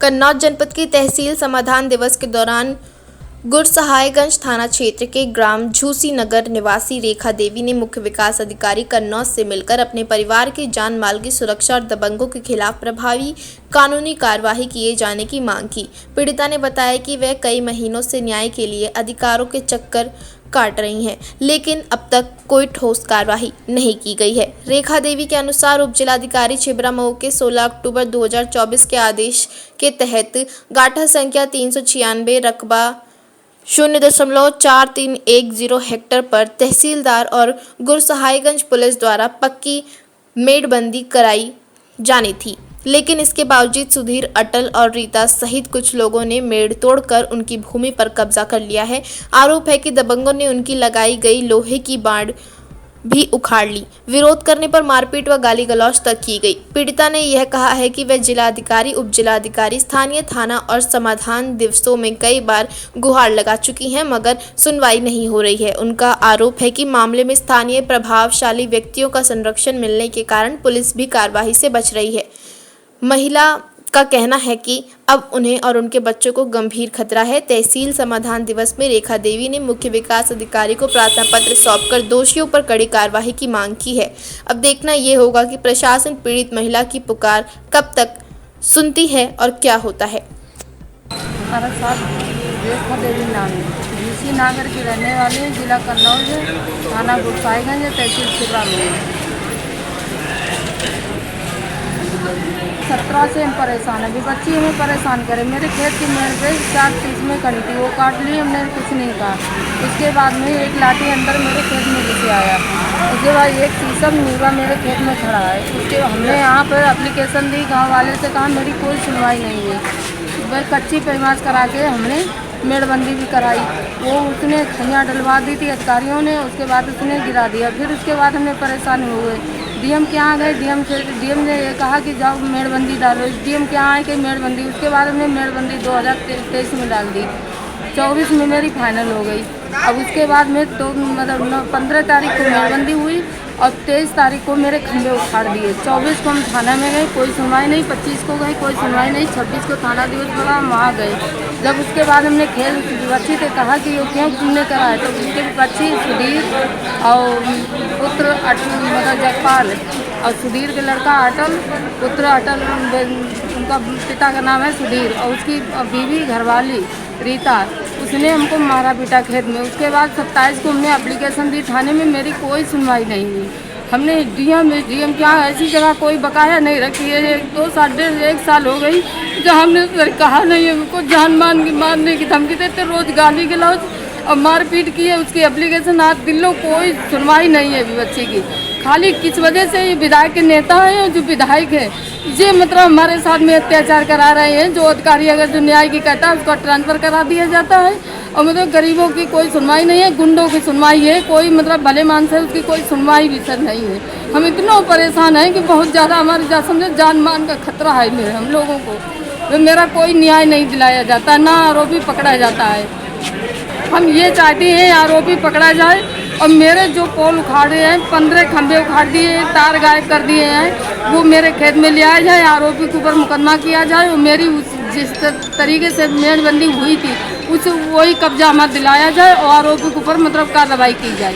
कन्नौज जनपद की तहसील समाधान दिवस के दौरान गुरसहायगंज थाना क्षेत्र के ग्राम झूसी नगर निवासी रेखा देवी ने मुख्य विकास अधिकारी कन्नौज से मिलकर अपने परिवार की जान माल की सुरक्षा और दबंगों के खिलाफ प्रभावी कानूनी कार्यवाही किए जाने की मांग की। पीड़िता ने बताया कि वह कई महीनों से न्याय के लिए अधिकारों के चक्कर काट रही हैं, लेकिन अब तक कोई ठोस कार्रवाई नहीं की गई है। रेखा देवी के अनुसार उप जिलाधिकारी छिबरा मऊ के 16 अक्टूबर 2024 के आदेश के तहत गाठा संख्या 396 रकबा 0.4310 हेक्टेयर पर तहसीलदार और गुरसहायगंज पुलिस द्वारा पक्की मेड़बंदी कराई जानी थी, लेकिन इसके बावजूद सुधीर, अटल और रीता सहित कुछ लोगों ने मेड़ तोड़कर उनकी भूमि पर कब्जा कर लिया है। आरोप है कि दबंगों ने उनकी लगाई गई लोहे की बाड़ भी उखाड़ ली। विरोध करने पर मारपीट व गाली गलौज तक की गई। पीड़िता ने यह कहा है कि वह जिलाधिकारी, उप जिलाधिकारी, स्थानीय थाना और समाधान दिवसों में कई बार गुहार लगा चुकी हैं, मगर सुनवाई नहीं हो रही है। उनका आरोप है कि मामले में स्थानीय प्रभावशाली व्यक्तियों का संरक्षण मिलने के कारण पुलिस भी कार्रवाई से बच रही है। महिला का कहना है कि अब उन्हें और उनके बच्चों को गंभीर खतरा है। तहसील समाधान दिवस में रेखा देवी ने मुख्य विकास अधिकारी को प्रार्थना पत्र सौंपकर दोषियों पर कड़ी कार्यवाही की मांग की है। अब देखना ये होगा कि प्रशासन पीड़ित महिला की पुकार कब तक सुनती है और क्या होता है। हमारा साथ रेखा देवी नाम है, झूसी नगर के रहने वाले, जिला कन्नौज, थाना गुरसहायगंज, तहसील छिबरा में। 17 से हम परेशान है। अभी बच्ची हमें परेशान करे। मेरे खेत की मेड़ पे 4 में खड़ी थी, वो काट ली, हमने कुछ नहीं कहा। उसके बाद में एक लाठी अंदर मेरे खेत में घुसे आया। उसके बाद एक शीशम नीवा मेरे खेत में खड़ा है। उसके हमने यहाँ पर एप्लीकेशन दी, गाँव वाले से कहा, मेरी कोई सुनवाई नहीं है। बस कच्ची पैमाश करा के हमने मेड़बंदी भी कराई। वो उसने खैया डलवा दी थी अधिकारियों ने, उसके बाद उसने गिरा दिया। फिर उसके बाद हमें परेशान हुए। डीएम के यहाँ गए, डीएम ने ये कहा कि जाओ मेड़बंदी डालो। डीएम के यहाँ आए कि मेड़बंदी, उसके बाद हमने मेड़बंदी 2023 में डाल दी। 24 में मेरी फाइनल हो गई। अब उसके बाद में तो मतलब 15 तारीख को मेड़बंदी हुई और 23 तारीख को मेरे खंभे उखाड़ दिए। 24 को हम थाना में गए, कोई सुनवाई नहीं। 25 को गए, कोई सुनवाई नहीं। 26 को थाना दिवस पड़ा, हम वहाँ गए। जब उसके बाद हमने खेल बच्ची से कहा कि ये क्यों तुमने करा है, तो उसके बच्ची सुधीर और पुत्र मतलब जगपाल और सुधीर के लड़का अटल, पुत्र अटल, उनका पिता का नाम है सुधीर, और उसकी बीवी घरवाली रीता, उसने हमको मारा पीटा खेत में। उसके बाद 27 को हमने एप्लीकेशन दी थाने में, मेरी कोई सुनवाई नहीं हुई। हमने डीएम क्या ऐसी जगह कोई बकाया नहीं रखी है। 1 साल हो गई जहाँ हमने कहा नहीं है। उनको जान मारने की धमकी देते, रोज गाली गलौज और मारपीट की है। उसकी एप्लीकेशन आज दिल्लो कोई सुनवाई नहीं है अभी बच्चे की। खाली किस वजह से ये विधायक के नेता हैं, जो विधायक है ये मतलब हमारे साथ में अत्याचार करा रहे हैं। जो अधिकारी अगर जो न्याय की कहता है उसका ट्रांसफ़र करा दिया जाता है, और मतलब गरीबों की कोई सुनवाई नहीं है, गुंडों की सुनवाई है। कोई मतलब भले मानस है उसकी कोई सुनवाई भी सर नहीं है। हम इतना परेशान हैं कि बहुत ज़्यादा हमारे समझे जान मान का खतरा है मेरे हम लोगों को। मेरा कोई न्याय नहीं दिलाया जाता, ना आरोपी पकड़ा जाता है। हम ये चाहते हैं आरोपी पकड़ा जाए, और मेरे जो पोल उखाड़े हैं, 15 खंभे उखाड़ दिए, तार गायब कर दिए हैं, वो मेरे खेत में ले आया जाए, आरोपी के ऊपर मुकदमा किया जाए, और मेरी जिस तरीके से मेड़बंदी हुई थी उस वही कब्जा हमारा दिलाया जाए, और आरोपी के ऊपर मतलब कार्रवाई की जाए।